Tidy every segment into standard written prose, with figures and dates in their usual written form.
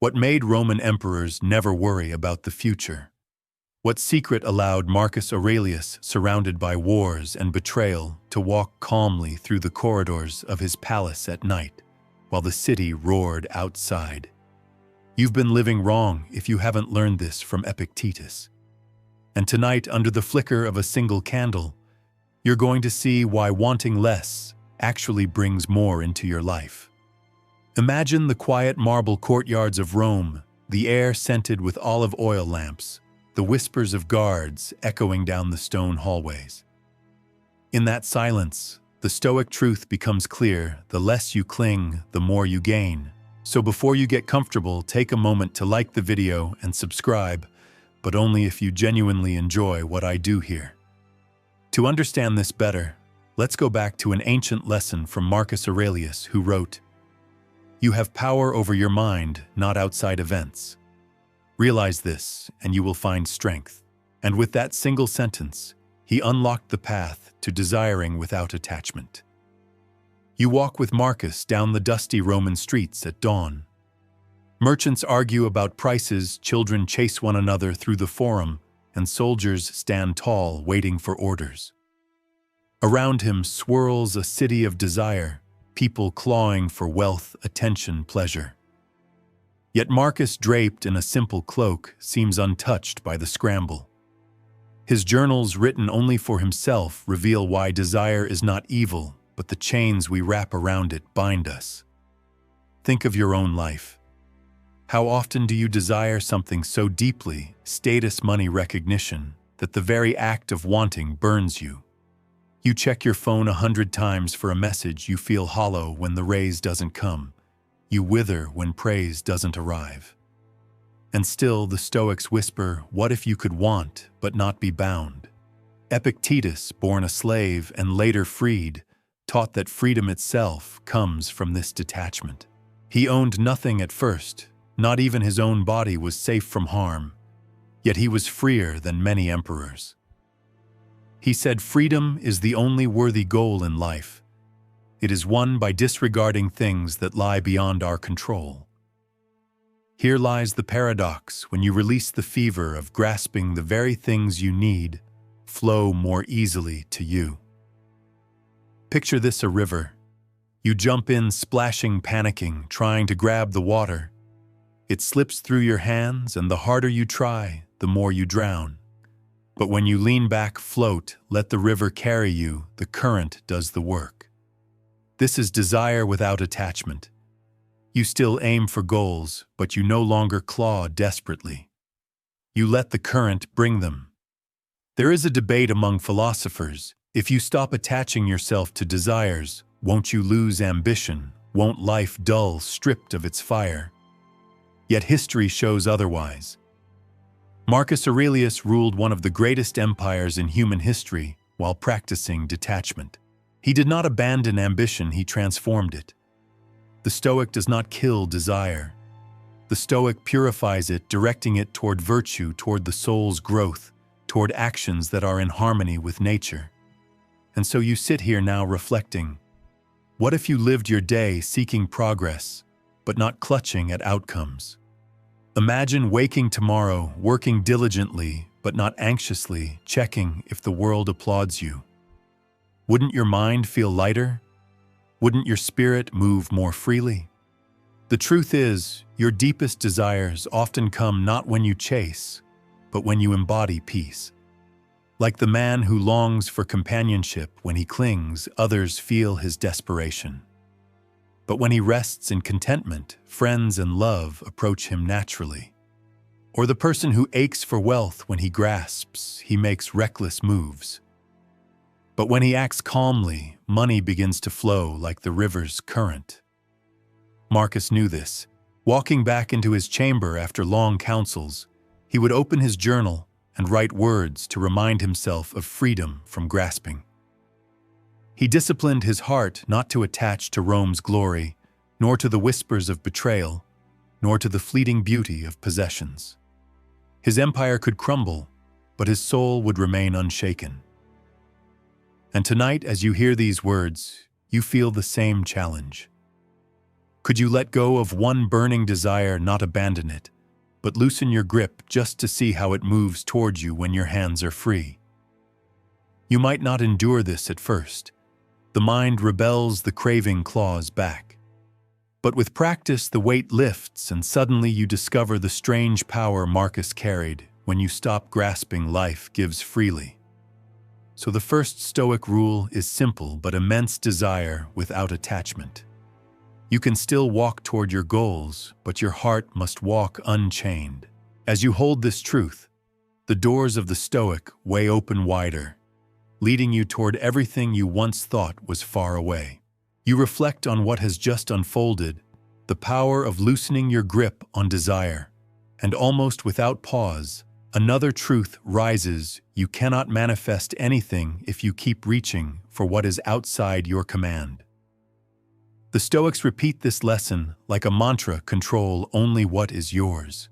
What made Roman emperors never worry about the future? What secret allowed Marcus Aurelius, surrounded by wars and betrayal, to walk calmly through the corridors of his palace at night, while the city roared outside? You've been living wrong if you haven't learned this from Epictetus. And tonight, under the flicker of a single candle, you're going to see why wanting less actually brings more into your life. Imagine the quiet marble courtyards of Rome, the air scented with olive oil lamps, the whispers of guards echoing down the stone hallways. In that silence, the Stoic truth becomes clear: the less you cling, the more you gain. So before you get comfortable, take a moment to like the video and subscribe, but only if you genuinely enjoy what I do here. To understand this better, let's go back to an ancient lesson from Marcus Aurelius, who wrote, "You have power over your mind, not outside events. Realize this, and you will find strength." And with that single sentence, he unlocked the path to desiring without attachment. You walk with Marcus down the dusty Roman streets at dawn. Merchants argue about prices, children chase one another through the forum, and soldiers stand tall waiting for orders. Around him swirls a city of desire, people clawing for wealth, attention, pleasure. Yet Marcus, draped in a simple cloak, seems untouched by the scramble. His journals, written only for himself, reveal why desire is not evil, but the chains we wrap around it bind us. Think of your own life. How often do you desire something so deeply, status, money, recognition, that the very act of wanting burns you? You check your phone 100 times for a message, you feel hollow when the raise doesn't come. You wither when praise doesn't arrive. And still the Stoics whisper, what if you could want but not be bound? Epictetus, born a slave and later freed, taught that freedom itself comes from this detachment. He owned nothing at first, not even his own body was safe from harm, yet he was freer than many emperors. He said, freedom is the only worthy goal in life. It is won by disregarding things that lie beyond our control. Here lies the paradox: when you release the fever of grasping, the very things you need flow more easily to you. Picture this: a river. You jump in, splashing, panicking, trying to grab the water. It slips through your hands, and the harder you try, the more you drown. But when you lean back, float, let the river carry you, the current does the work. This is desire without attachment. You still aim for goals, but you no longer claw desperately. You let the current bring them. There is a debate among philosophers: if you stop attaching yourself to desires, won't you lose ambition? Won't life dull, stripped of its fire? Yet history shows otherwise. Marcus Aurelius ruled one of the greatest empires in human history while practicing detachment. He did not abandon ambition, he transformed it. The Stoic does not kill desire. The Stoic purifies it, directing it toward virtue, toward the soul's growth, toward actions that are in harmony with nature. And so you sit here now reflecting. What if you lived your day seeking progress, but not clutching at outcomes? Imagine waking tomorrow, working diligently, but not anxiously, checking if the world applauds you. Wouldn't your mind feel lighter? Wouldn't your spirit move more freely? The truth is, your deepest desires often come not when you chase, but when you embody peace. Like the man who longs for companionship, when he clings, others feel his desperation. But when he rests in contentment, friends and love approach him naturally. Or the person who aches for wealth, when he grasps, he makes reckless moves. But when he acts calmly, money begins to flow like the river's current. Marcus knew this. Walking back into his chamber after long counsels, he would open his journal and write words to remind himself of freedom from grasping. He disciplined his heart not to attach to Rome's glory, nor to the whispers of betrayal, nor to the fleeting beauty of possessions. His empire could crumble, but his soul would remain unshaken. And tonight, as you hear these words, you feel the same challenge. Could you let go of one burning desire, not abandon it, but loosen your grip just to see how it moves towards you when your hands are free? You might not endure this at first. The mind rebels, the craving claws back. But with practice, the weight lifts, and suddenly you discover the strange power Marcus carried. When you stop grasping, life gives freely. So the first Stoic rule is simple but immense: desire without attachment. You can still walk toward your goals, but your heart must walk unchained. As you hold this truth, the doors of the Stoic way open wider, leading you toward everything you once thought was far away. You reflect on what has just unfolded, the power of loosening your grip on desire, and almost without pause, another truth rises: you cannot manifest anything if you keep reaching for what is outside your command. The Stoics repeat this lesson like a mantra: control only what is yours.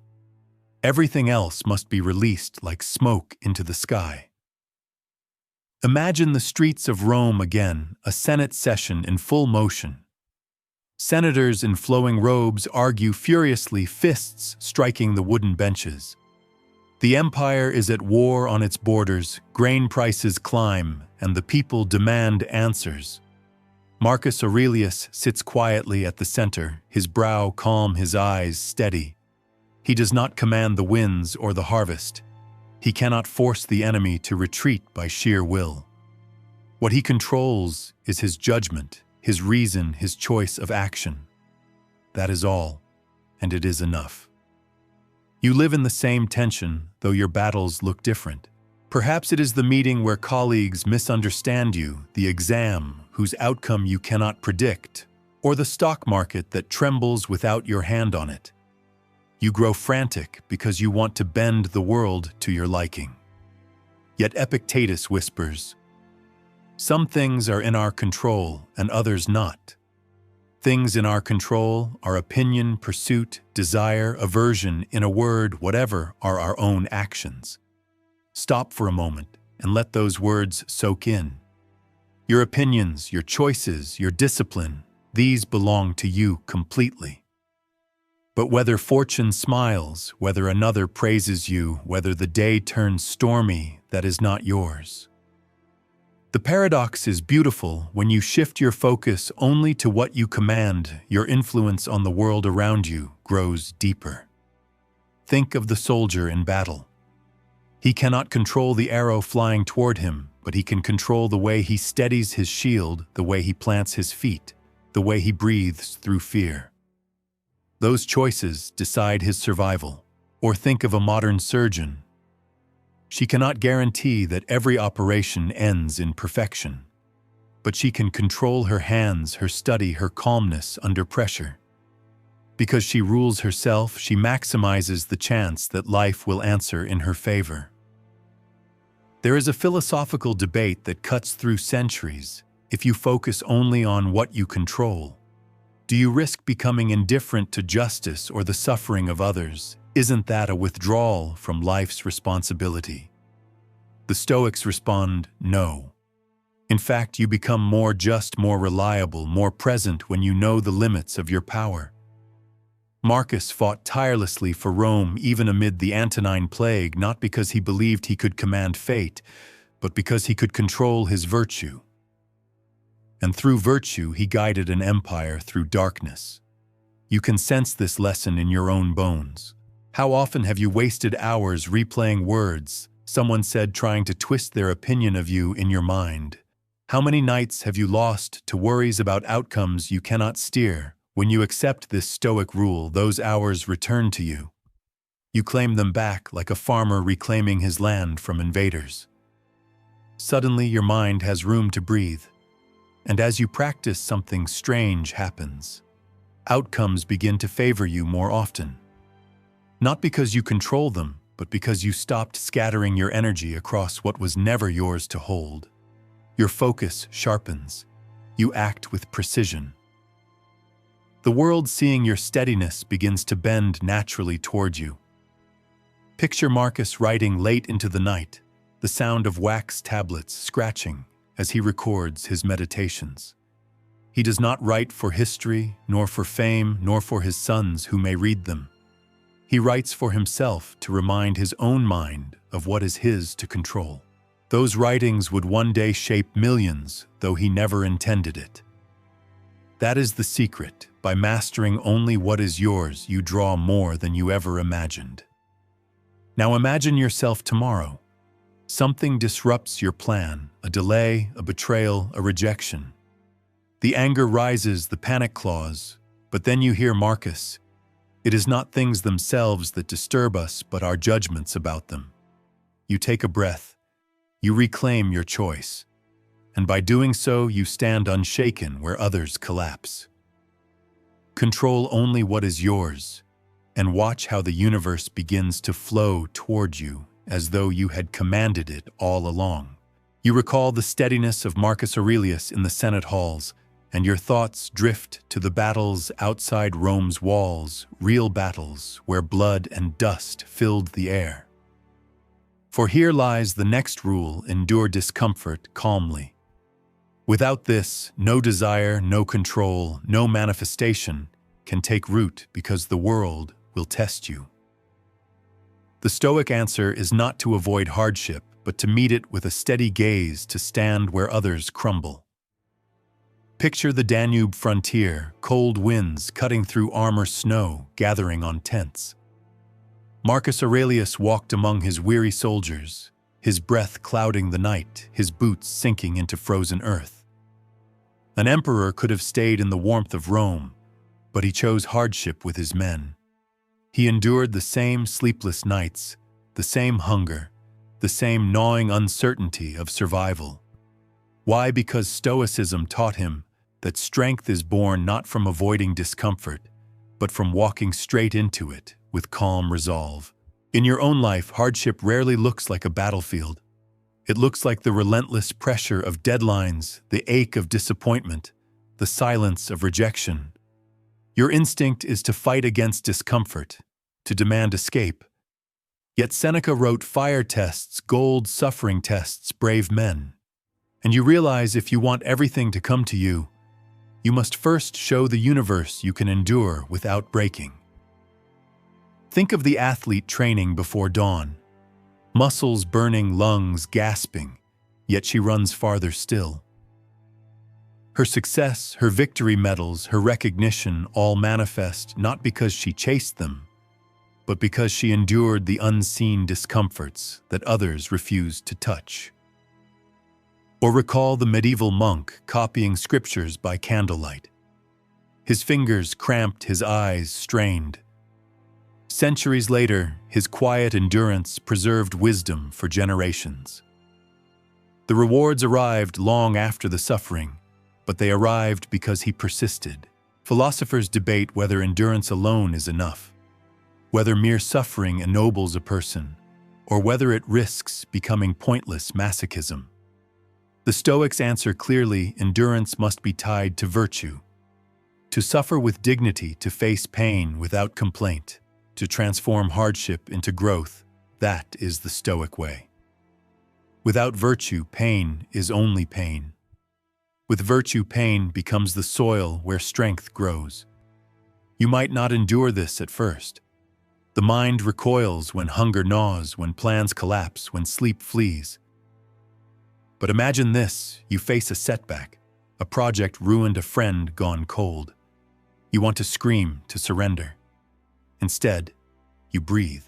Everything else must be released like smoke into the sky. Imagine the streets of Rome again, a Senate session in full motion. Senators in flowing robes argue furiously, fists striking the wooden benches. The empire is at war on its borders, grain prices climb, and the people demand answers. Marcus Aurelius sits quietly at the center, his brow calm, his eyes steady. He does not command the winds or the harvest. He cannot force the enemy to retreat by sheer will. What he controls is his judgment, his reason, his choice of action. That is all, and it is enough. You live in the same tension, though your battles look different. Perhaps it is the meeting where colleagues misunderstand you, the exam whose outcome you cannot predict, or the stock market that trembles without your hand on it. You grow frantic because you want to bend the world to your liking. Yet Epictetus whispers, "Some things are in our control and others not. Things in our control are opinion, pursuit, desire, aversion, in a word, whatever are our own actions." Stop for a moment and let those words soak in. Your opinions, your choices, your discipline, these belong to you completely. But whether fortune smiles, whether another praises you, whether the day turns stormy, that is not yours. The paradox is beautiful. When you shift your focus only to what you command, your influence on the world around you grows deeper. Think of the soldier in battle. He cannot control the arrow flying toward him, but he can control the way he steadies his shield, the way he plants his feet, the way he breathes through fear. Those choices decide his survival. Or think of a modern surgeon. She cannot guarantee that every operation ends in perfection, but she can control her hands, her study, her calmness under pressure. Because she rules herself, she maximizes the chance that life will answer in her favor. There is a philosophical debate that cuts through centuries. If you focus only on what you control, do you risk becoming indifferent to justice or the suffering of others? Isn't that a withdrawal from life's responsibility? The Stoics respond, no. In fact, you become more just, more reliable, more present when you know the limits of your power. Marcus fought tirelessly for Rome even amid the Antonine Plague, not because he believed he could command fate, but because he could control his virtue. And through virtue, he guided an empire through darkness. You can sense this lesson in your own bones. How often have you wasted hours replaying words someone said, trying to twist their opinion of you in your mind? How many nights have you lost to worries about outcomes you cannot steer? When you accept this Stoic rule, those hours return to you. You claim them back like a farmer reclaiming his land from invaders. Suddenly, your mind has room to breathe. And as you practice, something strange happens. Outcomes begin to favor you more often. Not because you control them, but because you stopped scattering your energy across what was never yours to hold. Your focus sharpens. You act with precision. The world, seeing your steadiness, begins to bend naturally toward you. Picture Marcus writing late into the night, the sound of wax tablets scratching as he records his meditations. He does not write for history, nor for fame, nor for his sons who may read them. He writes for himself to remind his own mind of what is his to control. Those writings would one day shape millions, though he never intended it. That is the secret. By mastering only what is yours, you draw more than you ever imagined. Now imagine yourself tomorrow. Something disrupts your plan, a delay, a betrayal, a rejection. The anger rises, the panic claws, but then you hear Marcus. It is not things themselves that disturb us, but our judgments about them. You take a breath. You reclaim your choice. And by doing so, you stand unshaken where others collapse. Control only what is yours, and watch how the universe begins to flow toward you as though you had commanded it all along. You recall the steadiness of Marcus Aurelius in the Senate halls, and your thoughts drift to the battles outside Rome's walls, real battles where blood and dust filled the air. For here lies the next rule: endure discomfort calmly. Without this, no desire, no control, no manifestation can take root because the world will test you. The Stoic answer is not to avoid hardship, but to meet it with a steady gaze, to stand where others crumble. Picture the Danube frontier, cold winds cutting through armor, snow gathering on tents. Marcus Aurelius walked among his weary soldiers, his breath clouding the night, his boots sinking into frozen earth. An emperor could have stayed in the warmth of Rome, but he chose hardship with his men. He endured the same sleepless nights, the same hunger, the same gnawing uncertainty of survival. Why? Because Stoicism taught him that strength is born not from avoiding discomfort, but from walking straight into it with calm resolve. In your own life, hardship rarely looks like a battlefield. It looks like the relentless pressure of deadlines, the ache of disappointment, the silence of rejection. Your instinct is to fight against discomfort, to demand escape. Yet Seneca wrote, "Fire tests, gold suffering tests brave men." And you realize if you want everything to come to you, you must first show the universe you can endure without breaking. Think of the athlete training before dawn. Muscles burning, lungs gasping, yet she runs farther still. Her success, her victory medals, her recognition all manifest not because she chased them, but because she endured the unseen discomforts that others refused to touch. Or recall the medieval monk copying scriptures by candlelight. His fingers cramped, his eyes strained. Centuries later, his quiet endurance preserved wisdom for generations. The rewards arrived long after the suffering, but they arrived because he persisted. Philosophers debate whether endurance alone is enough, whether mere suffering ennobles a person, or whether it risks becoming pointless masochism. The Stoics answer clearly: endurance must be tied to virtue. To suffer with dignity, to face pain without complaint, to transform hardship into growth, that is the Stoic way. Without virtue, pain is only pain. With virtue, pain becomes the soil where strength grows. You might not endure this at first. The mind recoils when hunger gnaws, when plans collapse, when sleep flees. But imagine this: you face a setback, a project ruined, a friend gone cold. You want to scream, to surrender. Instead, you breathe.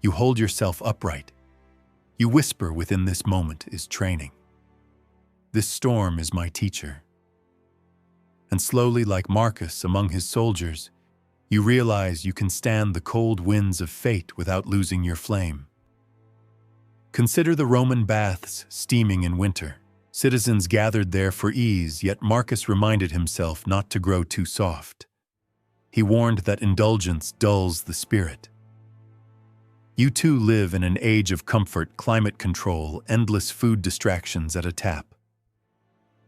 You hold yourself upright. You whisper within: this moment is training. This storm is my teacher. And slowly, like Marcus among his soldiers, you realize you can stand the cold winds of fate without losing your flame. Consider the Roman baths steaming in winter. Citizens gathered there for ease, yet Marcus reminded himself not to grow too soft. He warned that indulgence dulls the spirit. You too live in an age of comfort, climate control, endless food distractions at a tap.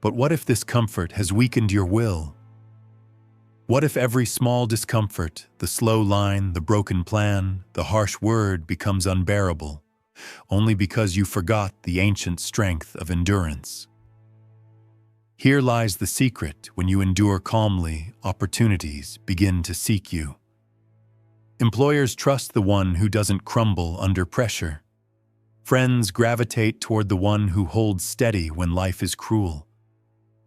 But what if this comfort has weakened your will? What if every small discomfort, the slow line, the broken plan, the harsh word becomes unbearable, only because you forgot the ancient strength of endurance? Here lies the secret: when you endure calmly, opportunities begin to seek you. Employers trust the one who doesn't crumble under pressure. Friends gravitate toward the one who holds steady when life is cruel.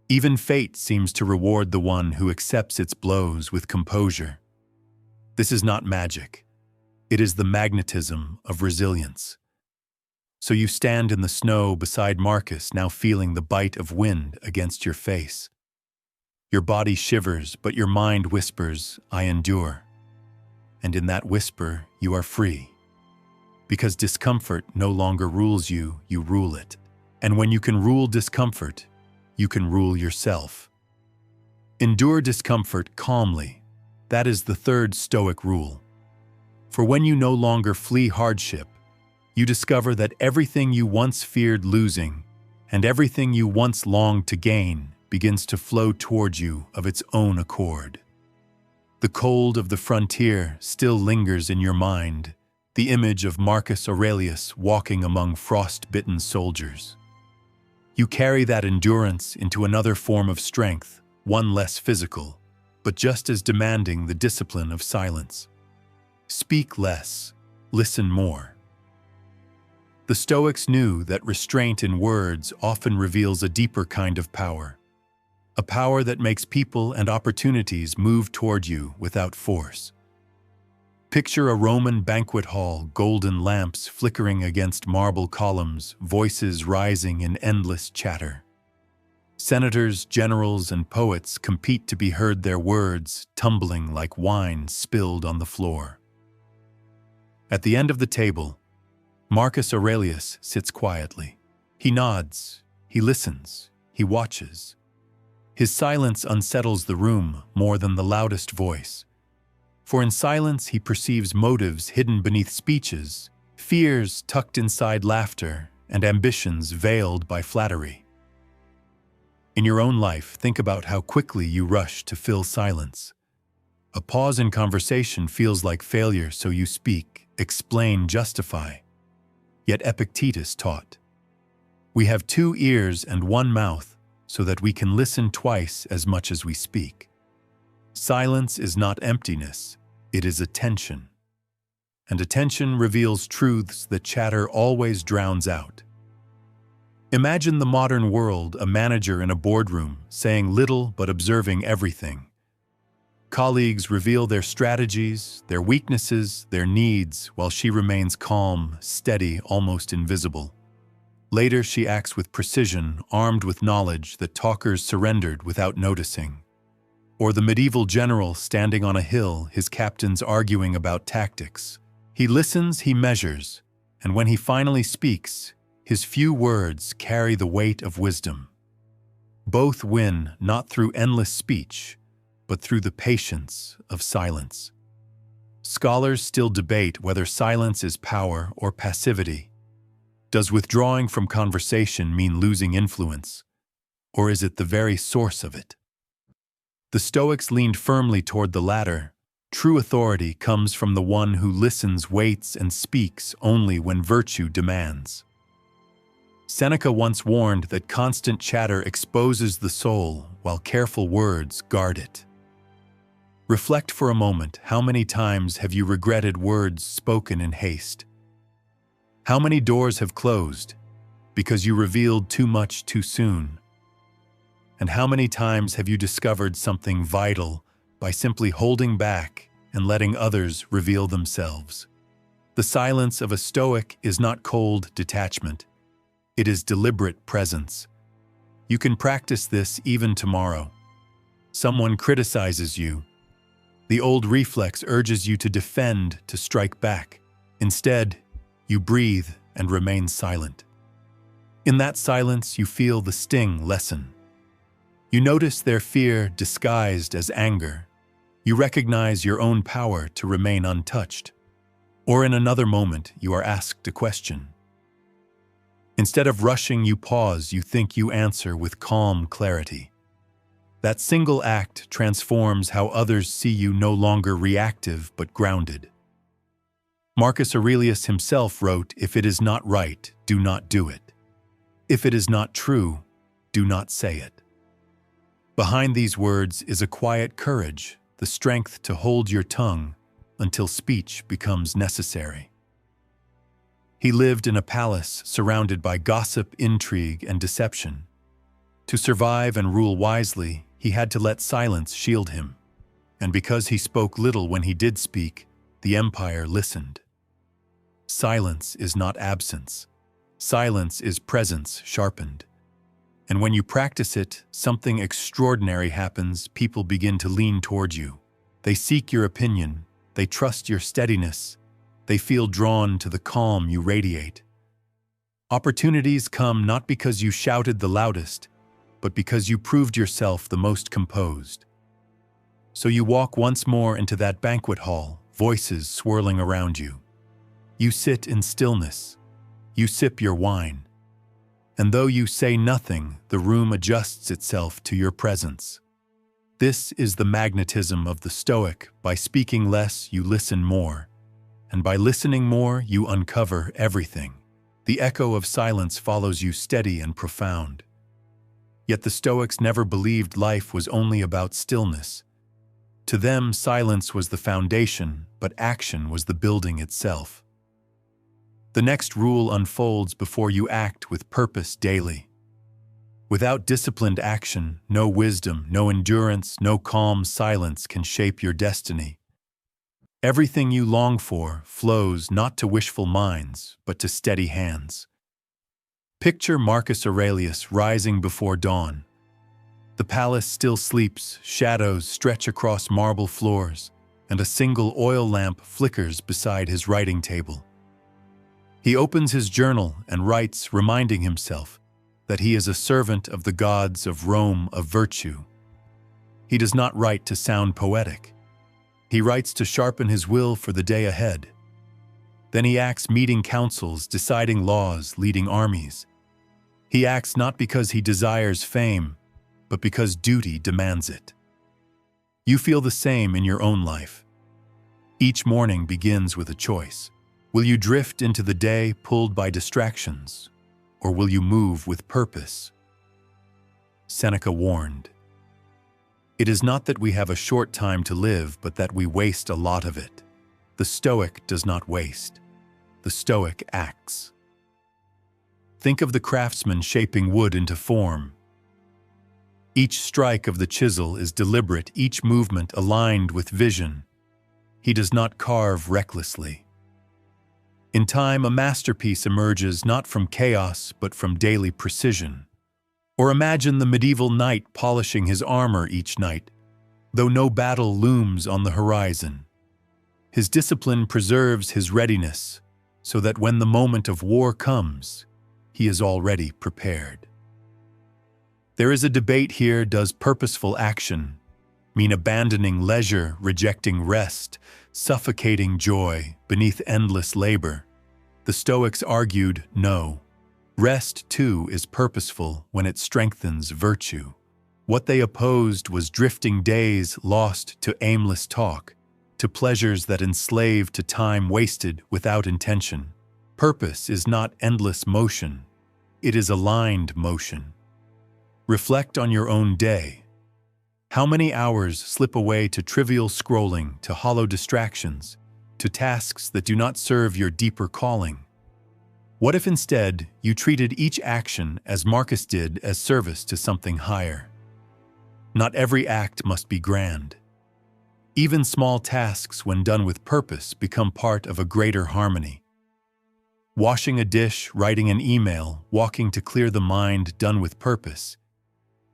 Even fate seems to reward the one who accepts its blows with composure. This is not magic. It is the magnetism of resilience. So you stand in the snow beside Marcus, now feeling the bite of wind against your face. Your body shivers, but your mind whispers, "I endure." And in that whisper, you are free. Because discomfort no longer rules you, you rule it. And when you can rule discomfort, you can rule yourself. Endure discomfort calmly. That is the third Stoic rule. For when you no longer flee hardship, you discover that everything you once feared losing and everything you once longed to gain begins to flow toward you of its own accord. The cold of the frontier still lingers in your mind, the image of Marcus Aurelius walking among frost-bitten soldiers. You carry that endurance into another form of strength, one less physical, but just as demanding: the discipline of silence. Speak less, listen more. The Stoics knew that restraint in words often reveals a deeper kind of power, a power that makes people and opportunities move toward you without force. Picture a Roman banquet hall, golden lamps flickering against marble columns, voices rising in endless chatter. Senators, generals, and poets compete to be heard, their words tumbling like wine spilled on the floor. At the end of the table, Marcus Aurelius sits quietly. He nods, he listens, he watches. His silence unsettles the room more than the loudest voice. For in silence he perceives motives hidden beneath speeches, fears tucked inside laughter, and ambitions veiled by flattery. In your own life, think about how quickly you rush to fill silence. A pause in conversation feels like failure, so you speak, explain, justify. Yet Epictetus taught, "We have 2 ears and 1 mouth, so that we can listen twice as much as we speak." Silence is not emptiness, it is attention. And attention reveals truths that chatter always drowns out. Imagine the modern world, a manager in a boardroom, saying little but observing everything. Colleagues reveal their strategies, their weaknesses, their needs, while she remains calm, steady, almost invisible. Later, she acts with precision, armed with knowledge that talkers surrendered without noticing. Or the medieval general standing on a hill, his captains arguing about tactics. He listens, he measures, and when he finally speaks, his few words carry the weight of wisdom. Both win not through endless speech, but through the patience of silence. Scholars still debate whether silence is power or passivity. Does withdrawing from conversation mean losing influence, or is it the very source of it? The Stoics leaned firmly toward the latter. True authority comes from the one who listens, waits, and speaks only when virtue demands. Seneca once warned that constant chatter exposes the soul, while careful words guard it. Reflect for a moment, how many times have you regretted words spoken in haste? How many doors have closed because you revealed too much too soon? And how many times have you discovered something vital by simply holding back and letting others reveal themselves? The silence of a Stoic is not cold detachment. It is deliberate presence. You can practice this even tomorrow. Someone criticizes you. The old reflex urges you to defend, to strike back. Instead, you breathe and remain silent. In that silence, you feel the sting lessen. You notice their fear disguised as anger. You recognize your own power to remain untouched. Or in another moment, you are asked a question. Instead of rushing, you pause, you think, you answer with calm clarity. That single act transforms how others see you, no longer reactive but grounded. Marcus Aurelius himself wrote, "If it is not right, do not do it. If it is not true, do not say it." Behind these words is a quiet courage, the strength to hold your tongue until speech becomes necessary. He lived in a palace surrounded by gossip, intrigue, and deception. To survive and rule wisely, he had to let silence shield him. And because he spoke little when he did speak, the empire listened. Silence is not absence. Silence is presence sharpened. And when you practice it, something extraordinary happens. People begin to lean toward you. They seek your opinion. They trust your steadiness. They feel drawn to the calm you radiate. Opportunities come not because you shouted the loudest, but because you proved yourself the most composed. So you walk once more into that banquet hall, voices swirling around you. You sit in stillness. You sip your wine. And though you say nothing, the room adjusts itself to your presence. This is the magnetism of the Stoic. By speaking less, you listen more. And by listening more, you uncover everything. The echo of silence follows you steady and profound. Yet the Stoics never believed life was only about stillness. To them, silence was the foundation, but action was the building itself. The next rule unfolds before you act with purpose daily. Without disciplined action, no wisdom, no endurance, no calm silence can shape your destiny. Everything you long for flows not to wishful minds, but to steady hands. Picture Marcus Aurelius rising before dawn. The palace still sleeps, shadows stretch across marble floors, and a single oil lamp flickers beside his writing table. He opens his journal and writes, reminding himself that he is a servant of the gods of Rome of virtue. He does not write to sound poetic. He writes to sharpen his will for the day ahead. Then he acts, meeting councils, deciding laws, leading armies. He acts not because he desires fame, but because duty demands it. You feel the same in your own life. Each morning begins with a choice. Will you drift into the day pulled by distractions, or will you move with purpose? Seneca warned, "It is not that we have a short time to live, but that we waste a lot of it." The Stoic does not waste. The Stoic acts. Think of the craftsman shaping wood into form. Each strike of the chisel is deliberate, each movement aligned with vision. He does not carve recklessly. In time, a masterpiece emerges not from chaos, but from daily precision. Or imagine the medieval knight polishing his armor each night, though no battle looms on the horizon. His discipline preserves his readiness, so that when the moment of war comes, he is already prepared. There is a debate here: does purposeful action mean abandoning leisure, rejecting rest, suffocating joy beneath endless labor? The Stoics argued, no. Rest, too, is purposeful when it strengthens virtue. What they opposed was drifting days lost to aimless talk, to pleasures that enslave, to time wasted without intention. Purpose is not endless motion. It is aligned motion. Reflect on your own day. How many hours slip away to trivial scrolling, to hollow distractions, to tasks that do not serve your deeper calling? What if instead you treated each action, as Marcus did, as service to something higher? Not every act must be grand. Even small tasks, when done with purpose, become part of a greater harmony. Washing a dish, writing an email, walking to clear the mind, done with purpose.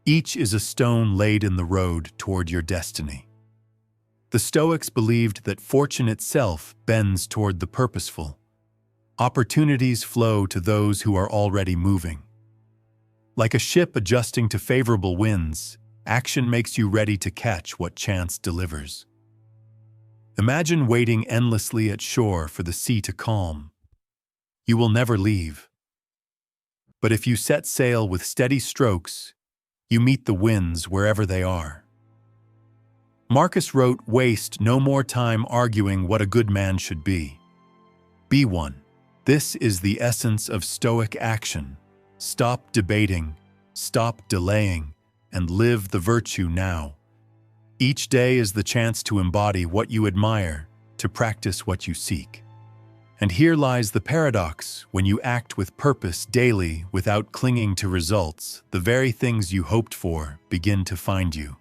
Each is a stone laid in the road toward your destiny. The Stoics believed that fortune itself bends toward the purposeful. Opportunities flow to those who are already moving. Like a ship adjusting to favorable winds, action makes you ready to catch what chance delivers. Imagine waiting endlessly at shore for the sea to calm. You will never leave. But if you set sail with steady strokes, you meet the winds wherever they are. Marcus wrote, "Waste no more time arguing what a good man should be. Be one." This is the essence of Stoic action. Stop debating, stop delaying, and live the virtue now. Each day is the chance to embody what you admire, to practice what you seek. And here lies the paradox: when you act with purpose daily without clinging to results, the very things you hoped for begin to find you.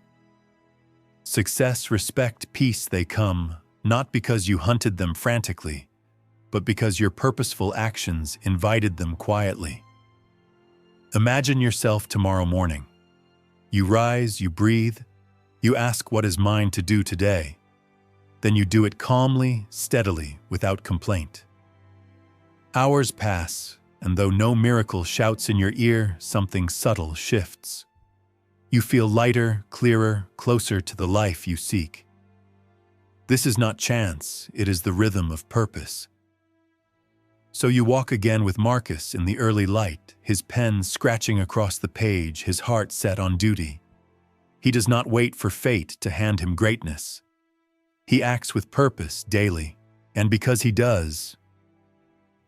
Success, respect, peace, they come, not because you hunted them frantically, but because your purposeful actions invited them quietly. Imagine yourself tomorrow morning. You rise, you breathe, you ask what is mine to do today. Then you do it calmly, steadily, without complaint. Hours pass, and though no miracle shouts in your ear, something subtle shifts. You feel lighter, clearer, closer to the life you seek. This is not chance, it is the rhythm of purpose. So you walk again with Marcus in the early light, his pen scratching across the page, his heart set on duty. He does not wait for fate to hand him greatness. He acts with purpose daily, and because he does,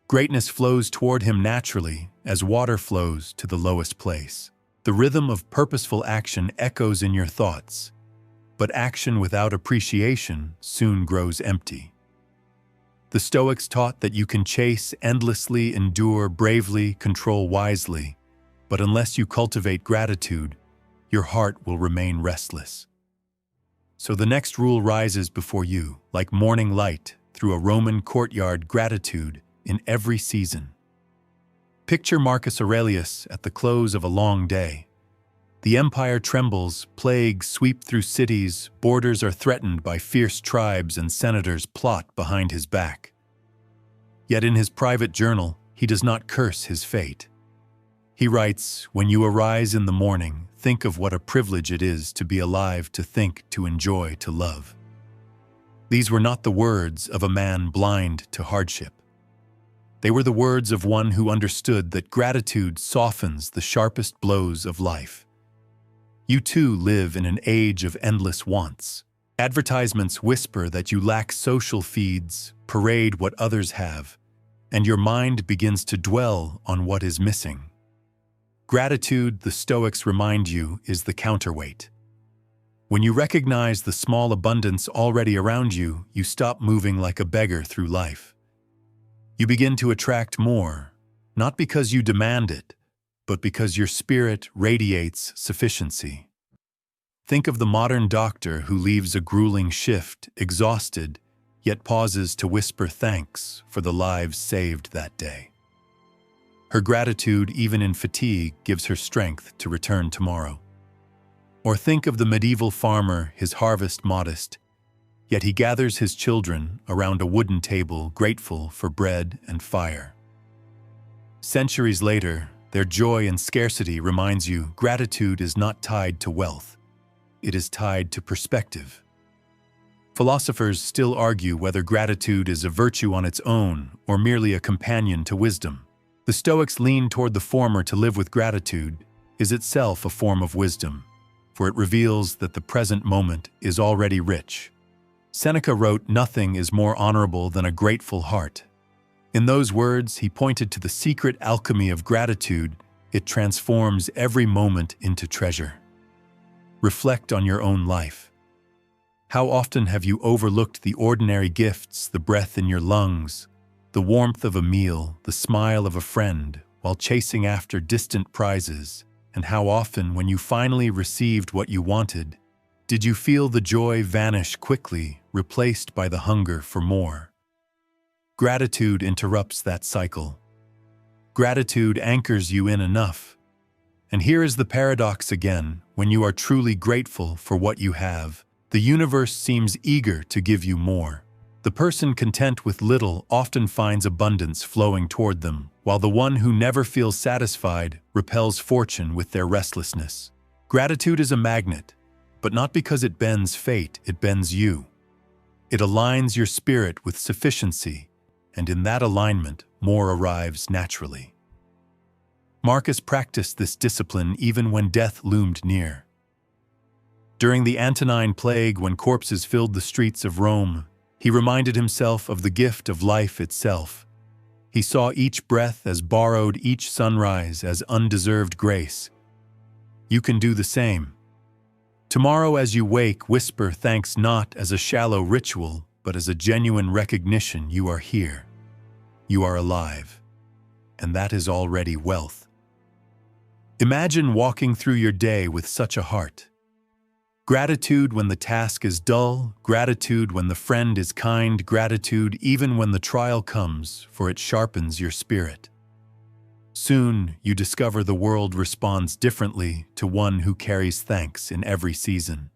greatness flows toward him naturally as water flows to the lowest place. The rhythm of purposeful action echoes in your thoughts, but action without appreciation soon grows empty. The Stoics taught that you can chase endlessly, endure bravely, control wisely, but unless you cultivate gratitude, your heart will remain restless. So the next rule rises before you, like morning light through a Roman courtyard: gratitude in every season. Picture Marcus Aurelius at the close of a long day. The empire trembles, plagues sweep through cities, borders are threatened by fierce tribes, and senators plot behind his back. Yet in his private journal, he does not curse his fate. He writes, "When you arise in the morning, think of what a privilege it is to be alive, to think, to enjoy, to love." These were not the words of a man blind to hardship. They were the words of one who understood that gratitude softens the sharpest blows of life. You too live in an age of endless wants. Advertisements whisper that you lack social feeds, parade what others have, and your mind begins to dwell on what is missing. Gratitude, the Stoics remind you, is the counterweight. When you recognize the small abundance already around you, you stop moving like a beggar through life. You begin to attract more, not because you demand it, but because your spirit radiates sufficiency. Think of the modern doctor who leaves a grueling shift, exhausted, yet pauses to whisper thanks for the lives saved that day. Her gratitude, even in fatigue, gives her strength to return tomorrow. Or think of the medieval farmer, his harvest modest, yet he gathers his children around a wooden table, grateful for bread and fire. Centuries later, their joy in scarcity reminds you gratitude is not tied to wealth. It is tied to perspective. Philosophers still argue whether gratitude is a virtue on its own or merely a companion to wisdom. The Stoics lean toward the former. To live with gratitude is itself a form of wisdom, for it reveals that the present moment is already rich. Seneca wrote, "Nothing is more honorable than a grateful heart." In those words, he pointed to the secret alchemy of gratitude. It transforms every moment into treasure. Reflect on your own life. How often have you overlooked the ordinary gifts, the breath in your lungs, the warmth of a meal, the smile of a friend, while chasing after distant prizes? And how often, when you finally received what you wanted, did you feel the joy vanish quickly, replaced by the hunger for more? Gratitude interrupts that cycle. Gratitude anchors you in enough. And here is the paradox again: when you are truly grateful for what you have, the universe seems eager to give you more. The person content with little often finds abundance flowing toward them, while the one who never feels satisfied repels fortune with their restlessness. Gratitude is a magnet, but not because it bends fate, it bends you. It aligns your spirit with sufficiency, and in that alignment, more arrives naturally. Marcus practiced this discipline even when death loomed near. During the Antonine Plague, when corpses filled the streets of Rome, he reminded himself of the gift of life itself. He saw each breath as borrowed, each sunrise as undeserved grace. You can do the same. Tomorrow as you wake, whisper thanks not as a shallow ritual, but as a genuine recognition you are here. You are alive. And that is already wealth. Imagine walking through your day with such a heart. Gratitude when the task is dull, gratitude when the friend is kind, gratitude even when the trial comes, for it sharpens your spirit. Soon, you discover the world responds differently to one who carries thanks in every season.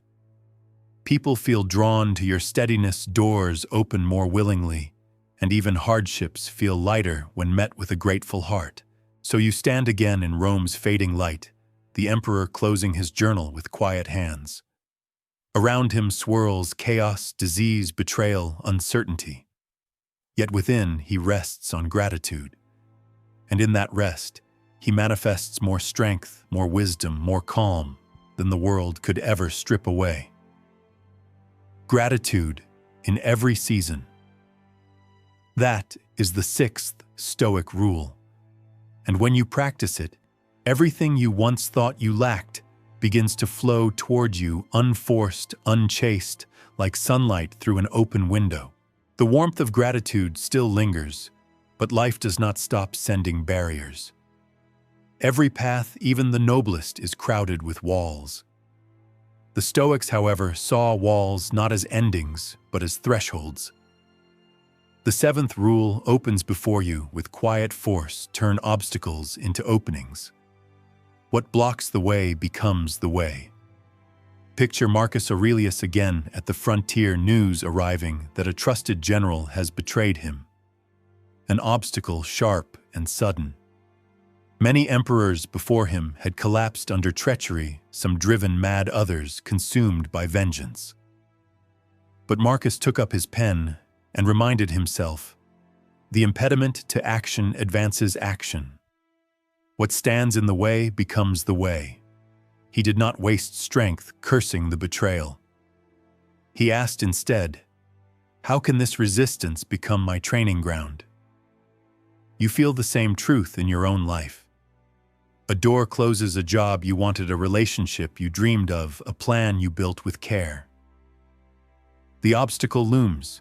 People feel drawn to your steadiness, doors open more willingly, and even hardships feel lighter when met with a grateful heart. So you stand again in Rome's fading light, the emperor closing his journal with quiet hands. Around him swirls chaos, disease, betrayal, uncertainty. Yet within, he rests on gratitude. And in that rest, he manifests more strength, more wisdom, more calm than the world could ever strip away. Gratitude in every season. That is the sixth Stoic rule. And when you practice it, everything you once thought you lacked begins to flow toward you, unforced, unchased, like sunlight through an open window. The warmth of gratitude still lingers, but life does not stop sending barriers. Every path, even the noblest, is crowded with walls. The Stoics, however, saw walls not as endings, but as thresholds. The seventh rule opens before you with quiet force, turn obstacles into openings. What blocks the way becomes the way. Picture Marcus Aurelius again at the frontier, news arriving that a trusted general has betrayed him. An obstacle sharp and sudden. Many emperors before him had collapsed under treachery, some driven mad, others consumed by vengeance. But Marcus took up his pen and reminded himself, the impediment to action advances action. What stands in the way becomes the way. He did not waste strength cursing the betrayal. He asked instead, how can this resistance become my training ground? You feel the same truth in your own life. A door closes a job you wanted, a relationship you dreamed of, a plan you built with care. The obstacle looms.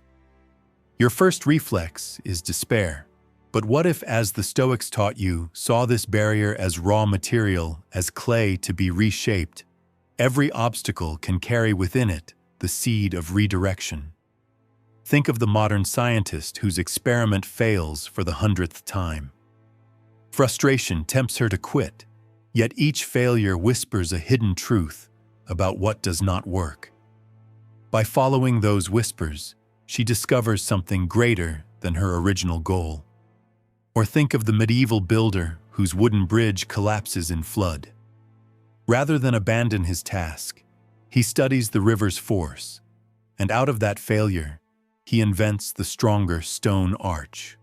Your first reflex is despair. But what if, as the Stoics taught you, saw this barrier as raw material, as clay to be reshaped? Every obstacle can carry within it the seed of redirection. Think of the modern scientist whose experiment fails for the 100th time. Frustration tempts her to quit, yet each failure whispers a hidden truth about what does not work. By following those whispers, she discovers something greater than her original goal. Or think of the medieval builder whose wooden bridge collapses in flood. Rather than abandon his task, he studies the river's force, and out of that failure, he invents the stronger stone arch.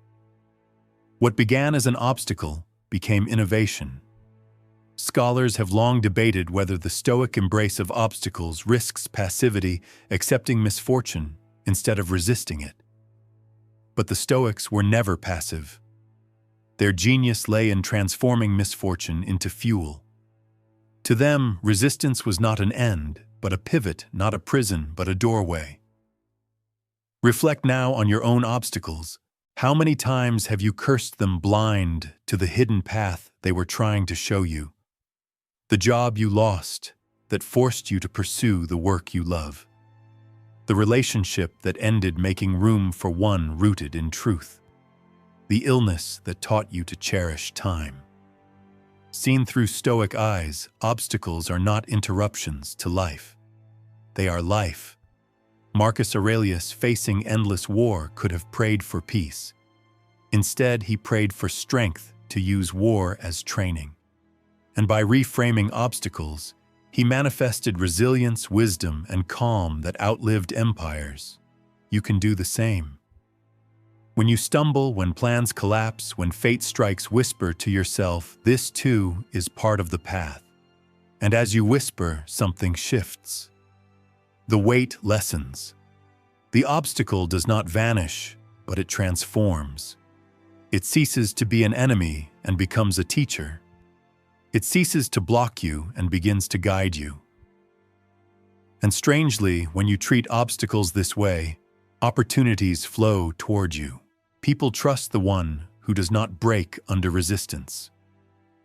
What began as an obstacle became innovation. Scholars have long debated whether the Stoic embrace of obstacles risks passivity, accepting misfortune instead of resisting it. But the Stoics were never passive. Their genius lay in transforming misfortune into fuel. To them, resistance was not an end, but a pivot, not a prison, but a doorway. Reflect now on your own obstacles. How many times have you cursed them blind to the hidden path they were trying to show you? The job you lost that forced you to pursue the work you love. The relationship that ended making room for one rooted in truth. The illness that taught you to cherish time. Seen through Stoic eyes, obstacles are not interruptions to life. They are life. Marcus Aurelius, facing endless war, could have prayed for peace. Instead, he prayed for strength to use war as training. And by reframing obstacles, he manifested resilience, wisdom, and calm that outlived empires. You can do the same. When you stumble, when plans collapse, when fate strikes, whisper to yourself, this too is part of the path. And as you whisper, something shifts. The weight lessens. The obstacle does not vanish, but it transforms. It ceases to be an enemy and becomes a teacher. It ceases to block you and begins to guide you. And strangely, when you treat obstacles this way, opportunities flow toward you. People trust the one who does not break under resistance.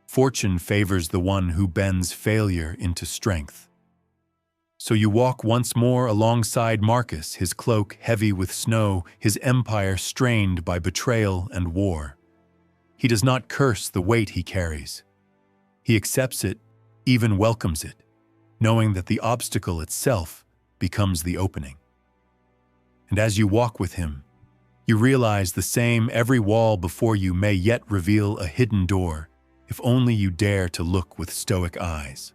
Fortune favors the one who bends failure into strength. So you walk once more alongside Marcus, his cloak heavy with snow, his empire strained by betrayal and war. He does not curse the weight he carries. He accepts it, even welcomes it, knowing that the obstacle itself becomes the opening. And as you walk with him, you realize the same: every wall before you may yet reveal a hidden door, if only you dare to look with Stoic eyes.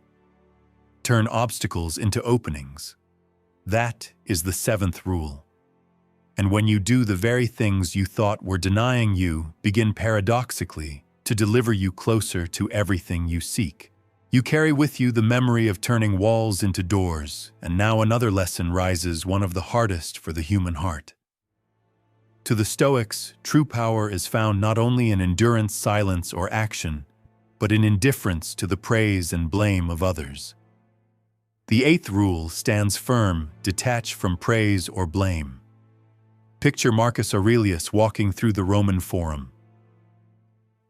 Turn obstacles into openings. That is the seventh rule. And when you do, the very things you thought were denying you begin paradoxically to deliver you closer to everything you seek. You carry with you the memory of turning walls into doors, and now another lesson rises, one of the hardest for the human heart. To the Stoics, true power is found not only in endurance, silence, or action, but in indifference to the praise and blame of others. The eighth rule stands firm: detach from praise or blame. Picture Marcus Aurelius walking through the Roman Forum.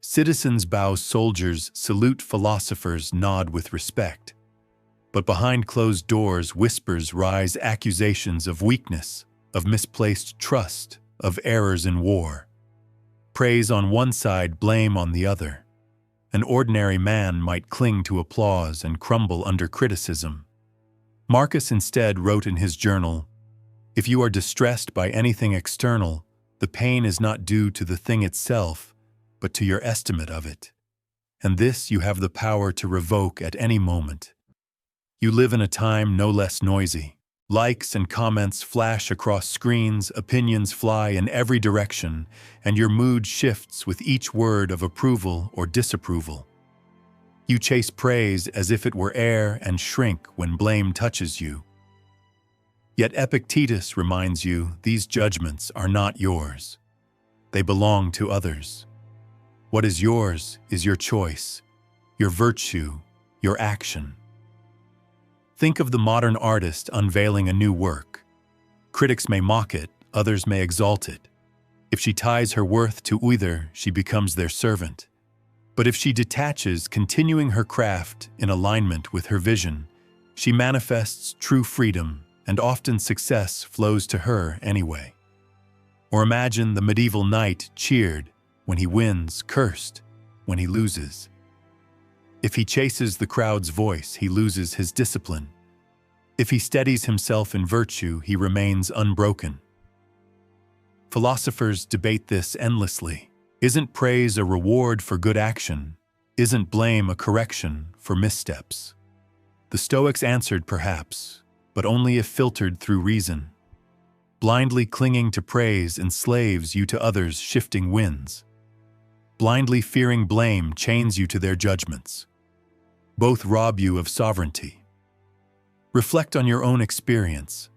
Citizens bow, soldiers salute, philosophers nod with respect. But behind closed doors, whispers rise, accusations of weakness, of misplaced trust, of errors in war. Praise on one side, blame on the other. An ordinary man might cling to applause and crumble under criticism. Marcus instead wrote in his journal, "If you are distressed by anything external, the pain is not due to the thing itself, but to your estimate of it. And this you have the power to revoke at any moment." You live in a time no less noisy. Likes and comments flash across screens, opinions fly in every direction, and your mood shifts with each word of approval or disapproval. You chase praise as if it were air and shrink when blame touches you. Yet Epictetus reminds you these judgments are not yours. They belong to others. What is yours is your choice, your virtue, your action. Think of the modern artist unveiling a new work. Critics may mock it, others may exalt it. If she ties her worth to either, she becomes their servant. But if she detaches, continuing her craft in alignment with her vision, she manifests true freedom, and often success flows to her anyway. Or imagine the medieval knight cheered when he wins, cursed when he loses. If he chases the crowd's voice, he loses his discipline. If he steadies himself in virtue, he remains unbroken. Philosophers debate this endlessly. Isn't praise a reward for good action? Isn't blame a correction for missteps? The Stoics answered, perhaps, but only if filtered through reason. Blindly clinging to praise enslaves you to others' shifting winds. Blindly fearing blame chains you to their judgments. Both rob you of sovereignty. Reflect on your own experience.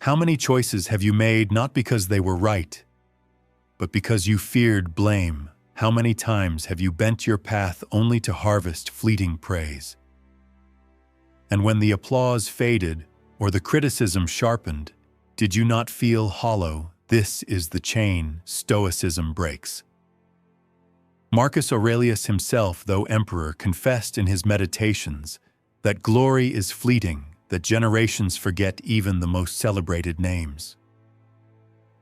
How many choices have you made not because they were right, but because you feared blame? How many times have you bent your path only to harvest fleeting praise? And when the applause faded or the criticism sharpened, did you not feel hollow? This is the chain Stoicism breaks. Marcus Aurelius himself, though emperor, confessed in his Meditations that glory is fleeting, that generations forget even the most celebrated names.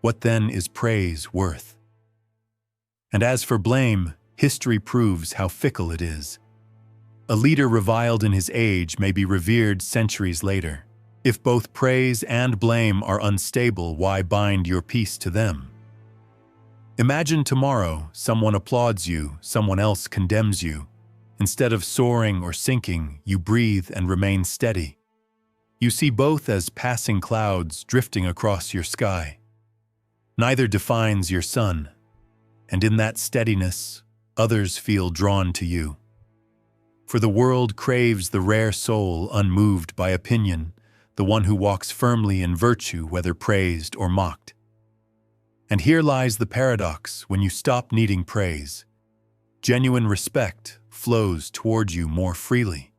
What then is praise worth? And as for blame, history proves how fickle it is. A leader reviled in his age may be revered centuries later. If both praise and blame are unstable, why bind your peace to them? Imagine tomorrow someone applauds you, someone else condemns you. Instead of soaring or sinking, you breathe and remain steady. You see both as passing clouds drifting across your sky. Neither defines your sun, and in that steadiness, others feel drawn to you. For the world craves the rare soul unmoved by opinion, the one who walks firmly in virtue whether praised or mocked. And here lies the paradox: when you stop needing praise, genuine respect flows toward you more freely.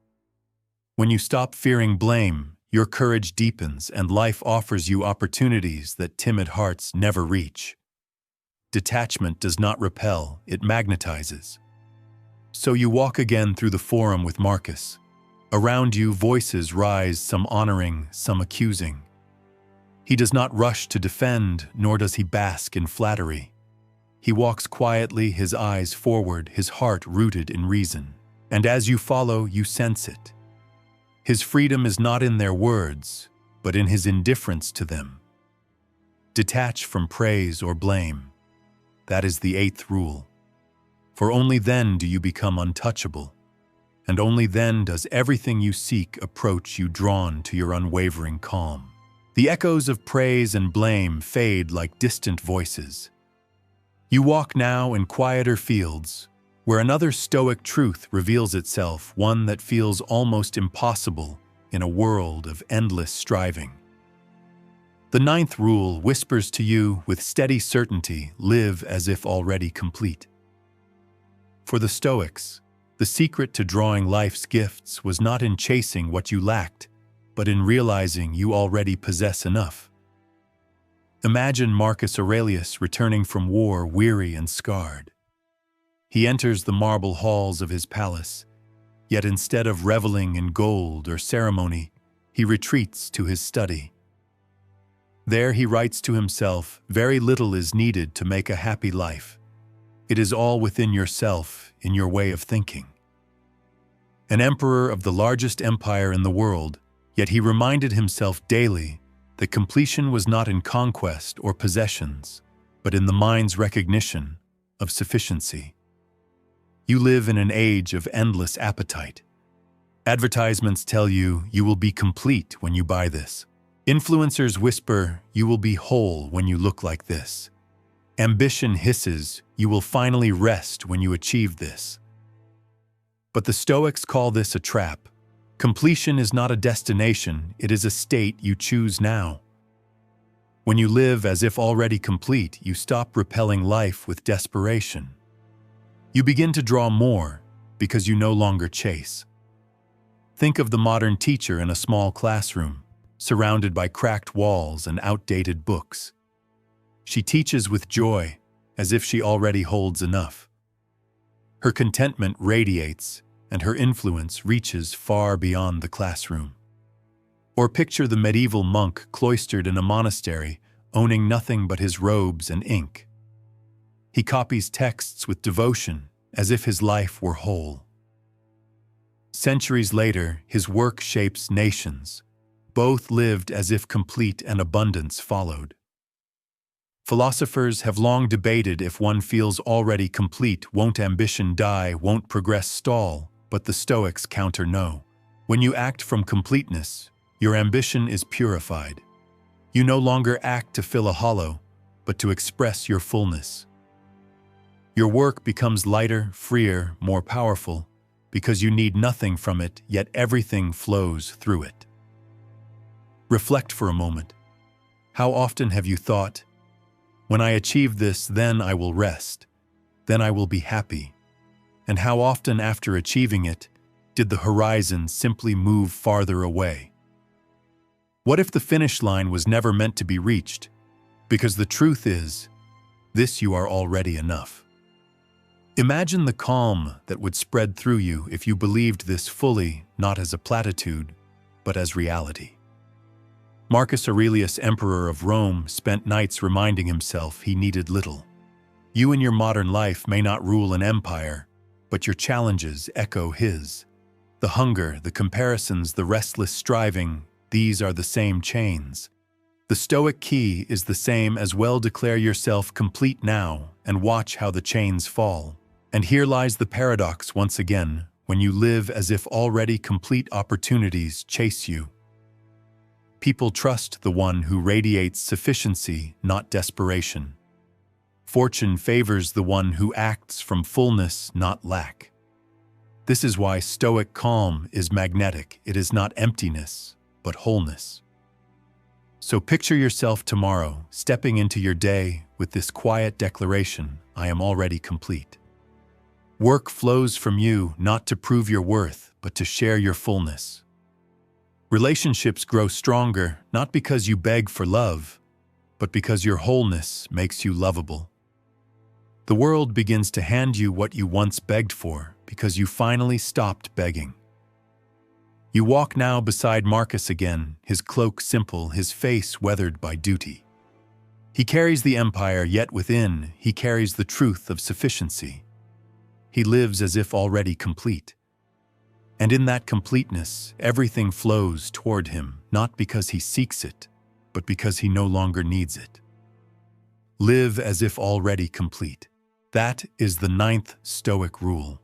When you stop fearing blame, your courage deepens and life offers you opportunities that timid hearts never reach. Detachment does not repel, it magnetizes. So you walk again through the forum with Marcus. Around you, voices rise, some honoring, some accusing. He does not rush to defend, nor does he bask in flattery. He walks quietly, his eyes forward, his heart rooted in reason. And as you follow, you sense it. His freedom is not in their words, but in his indifference to them. Detach from praise or blame. That is the 8th rule. For only then do you become untouchable, and only then does everything you seek approach you drawn to your unwavering calm. The echoes of praise and blame fade like distant voices. You walk now in quieter fields, where another Stoic truth reveals itself, one that feels almost impossible in a world of endless striving. The 9th rule whispers to you with steady certainty, live as if already complete. For the Stoics, the secret to drawing life's gifts was not in chasing what you lacked, but in realizing you already possess enough. Imagine Marcus Aurelius returning from war weary and scarred. He enters the marble halls of his palace, yet instead of reveling in gold or ceremony, he retreats to his study. There he writes to himself, "Very little is needed to make a happy life. It is all within yourself, in your way of thinking." An emperor of the largest empire in the world, yet he reminded himself daily that completion was not in conquest or possessions, but in the mind's recognition of sufficiency. You live in an age of endless appetite. Advertisements tell you you will be complete when you buy this. Influencers whisper you will be whole when you look like this. Ambition hisses you will finally rest when you achieve this. But the Stoics call this a trap. Completion is not a destination, it is a state you choose now. When you live as if already complete, you stop repelling life with desperation. You begin to draw more because you no longer chase. Think of the modern teacher in a small classroom, surrounded by cracked walls and outdated books. She teaches with joy, as if she already holds enough. Her contentment radiates, and her influence reaches far beyond the classroom. Or picture the medieval monk cloistered in a monastery, owning nothing but his robes and ink. He copies texts with devotion, as if his life were whole. Centuries later, his work shapes nations. Both lived as if complete and abundance followed. Philosophers have long debated if one feels already complete, won't ambition die, won't progress stall, but the Stoics counter no. When you act from completeness, your ambition is purified. You no longer act to fill a hollow, but to express your fullness. Your work becomes lighter, freer, more powerful, because you need nothing from it, yet everything flows through it. Reflect for a moment. How often have you thought, "When I achieve this, then I will rest, then I will be happy"? And how often after achieving it, did the horizon simply move farther away? What if the finish line was never meant to be reached? Because the truth is, this you are already enough. Imagine the calm that would spread through you if you believed this fully, not as a platitude, but as reality. Marcus Aurelius, emperor of Rome, spent nights reminding himself he needed little. You in your modern life may not rule an empire, but your challenges echo his. The hunger, the comparisons, the restless striving, these are the same chains. The Stoic key is the same as well: declare yourself complete now and watch how the chains fall. And here lies the paradox once again: when you live as if already complete, opportunities chase you. People trust the one who radiates sufficiency, not desperation. Fortune favors the one who acts from fullness, not lack. This is why Stoic calm is magnetic. It is not emptiness, but wholeness. So picture yourself tomorrow, stepping into your day with this quiet declaration: I am already complete. Work flows from you not to prove your worth, but to share your fullness. Relationships grow stronger not because you beg for love, but because your wholeness makes you lovable. The world begins to hand you what you once begged for because you finally stopped begging. You walk now beside Marcus again, his cloak simple, his face weathered by duty. He carries the empire, yet within he carries the truth of sufficiency. He lives as if already complete. And in that completeness, everything flows toward him, not because he seeks it, but because he no longer needs it. Live as if already complete. That is the 9th Stoic rule.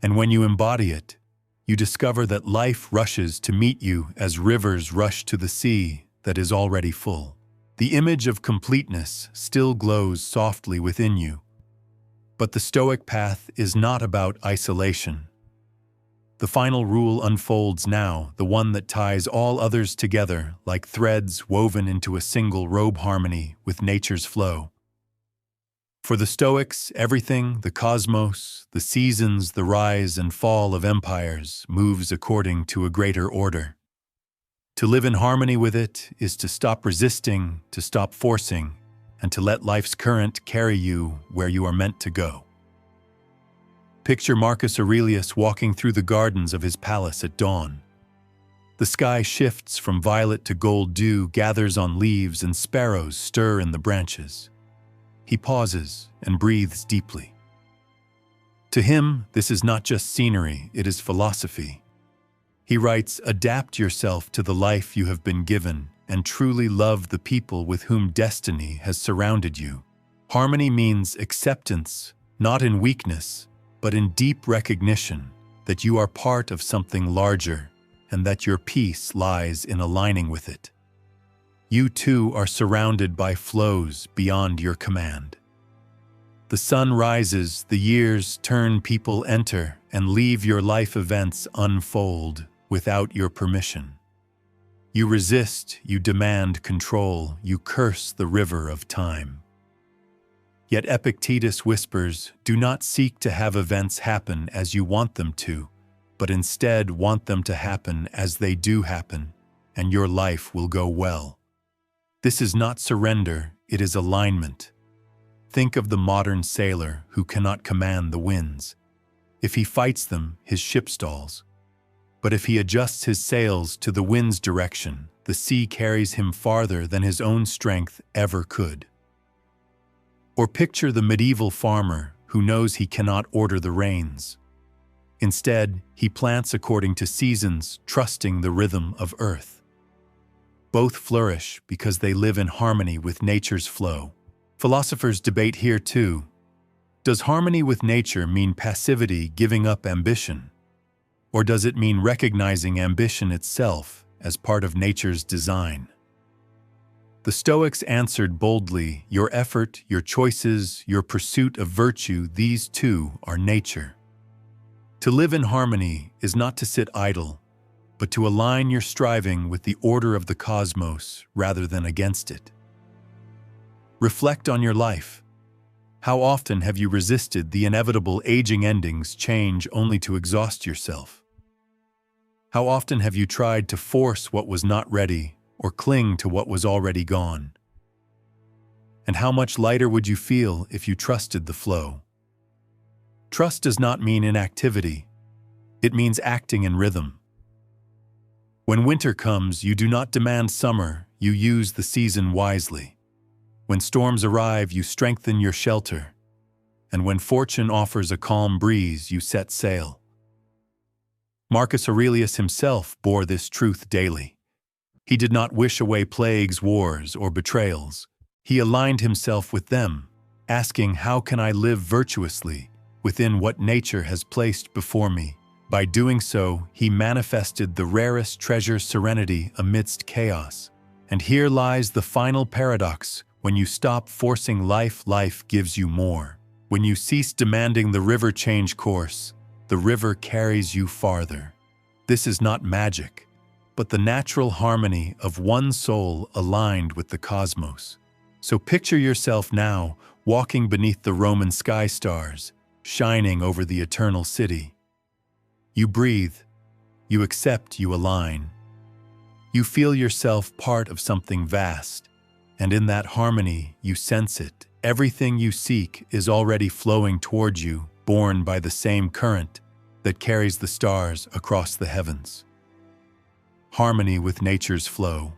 And when you embody it, you discover that life rushes to meet you as rivers rush to the sea that is already full. The image of completeness still glows softly within you. But the Stoic path is not about isolation. The final rule unfolds now, the one that ties all others together like threads woven into a single robe harmony with nature's flow. For the Stoics, everything, the cosmos, the seasons, the rise and fall of empires, moves according to a greater order. To live in harmony with it is to stop resisting, to stop forcing, and to let life's current carry you where you are meant to go. Picture Marcus Aurelius walking through the gardens of his palace at dawn. The sky shifts from violet to gold, dew gathers on leaves and sparrows stir in the branches. He pauses and breathes deeply. To him, this is not just scenery, it is philosophy. He writes, "Adapt yourself to the life you have been given and truly love the people with whom destiny has surrounded you." Harmony means acceptance, not in weakness, but in deep recognition that you are part of something larger and that your peace lies in aligning with it. You too are surrounded by flows beyond your command. The sun rises, the years turn, people enter, and leave your life events unfold without your permission. You resist, you demand control, you curse the river of time. Yet Epictetus whispers, do not seek to have events happen as you want them to, but instead want them to happen as they do happen, and your life will go well. This is not surrender, it is alignment. Think of the modern sailor who cannot command the winds. If he fights them, his ship stalls. But if he adjusts his sails to the wind's direction, the sea carries him farther than his own strength ever could. Or picture the medieval farmer who knows he cannot order the rains. Instead, he plants according to seasons, trusting the rhythm of earth. Both flourish because they live in harmony with nature's flow. Philosophers debate here too. Does harmony with nature mean passivity, giving up ambition? Or does it mean recognizing ambition itself as part of nature's design? The Stoics answered boldly, your effort, your choices, your pursuit of virtue, these too are nature. To live in harmony is not to sit idle, but to align your striving with the order of the cosmos rather than against it. Reflect on your life. How often have you resisted the inevitable aging endings, change only to exhaust yourself? How often have you tried to force what was not ready or cling to what was already gone? And how much lighter would you feel if you trusted the flow? Trust does not mean inactivity. It means acting in rhythm. When winter comes, you do not demand summer, you use the season wisely. When storms arrive, you strengthen your shelter. And when fortune offers a calm breeze, you set sail. Marcus Aurelius himself bore this truth daily. He did not wish away plagues, wars, or betrayals. He aligned himself with them, asking, how can I live virtuously within what nature has placed before me? By doing so, he manifested the rarest treasure, serenity amidst chaos. And here lies the final paradox. When you stop forcing life, life gives you more. When you cease demanding the river change course, the river carries you farther. This is not magic, but the natural harmony of one soul aligned with the cosmos. So picture yourself now walking beneath the Roman sky stars, shining over the eternal city. You breathe, you accept, you align. You feel yourself part of something vast, and in that harmony you sense it. Everything you seek is already flowing towards you, borne by the same current that carries the stars across the heavens. Harmony with nature's flow.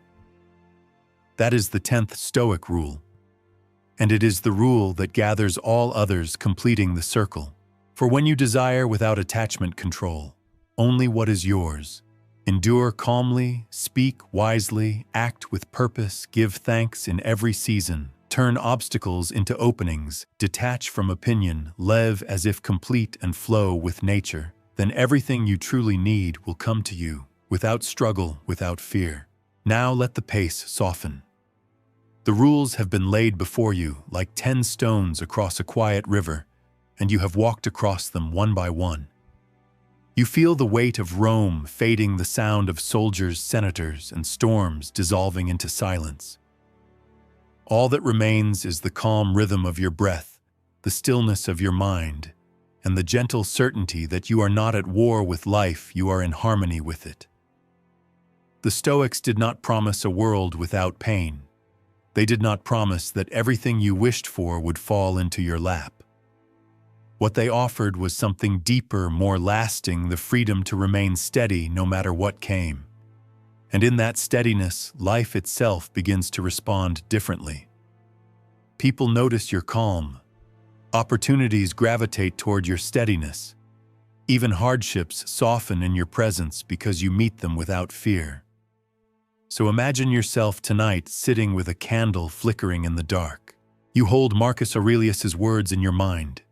That is the 10th Stoic rule, and it is the rule that gathers all others, completing the circle. For when you desire without attachment, control only what is yours, endure calmly, speak wisely, act with purpose, give thanks in every season, turn obstacles into openings, detach from opinion, live as if complete and flow with nature, then everything you truly need will come to you, without struggle, without fear. Now let the pace soften. The rules have been laid before you like 10 stones across a quiet river, and you have walked across them one by one. You feel the weight of Rome fading, the sound of soldiers, senators, and storms dissolving into silence. All that remains is the calm rhythm of your breath, the stillness of your mind, and the gentle certainty that you are not at war with life, you are in harmony with it. The Stoics did not promise a world without pain. They did not promise that everything you wished for would fall into your lap. What they offered was something deeper, more lasting, the freedom to remain steady no matter what came. And in that steadiness, life itself begins to respond differently. People notice your calm. Opportunities gravitate toward your steadiness. Even hardships soften in your presence because you meet them without fear. So imagine yourself tonight sitting with a candle flickering in the dark. You hold Marcus Aurelius's words in your mind.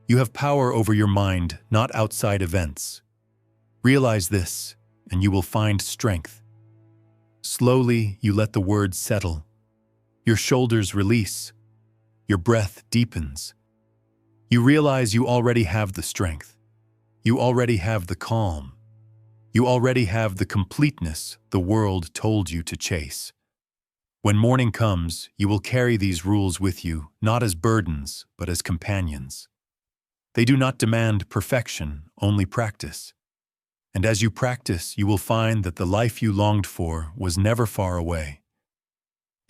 You have power over your mind, not outside events. Realize this, and you will find strength. Slowly, you let the words settle. Your shoulders release. Your breath deepens. You realize you already have the strength. You already have the calm. You already have the completeness the world told you to chase. When morning comes, you will carry these rules with you, not as burdens, but as companions. They do not demand perfection, only practice. And as you practice, you will find that the life you longed for was never far away.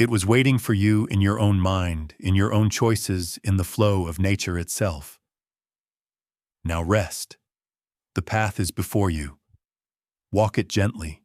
It was waiting for you in your own mind, in your own choices, in the flow of nature itself. Now rest. The path is before you. Walk it gently.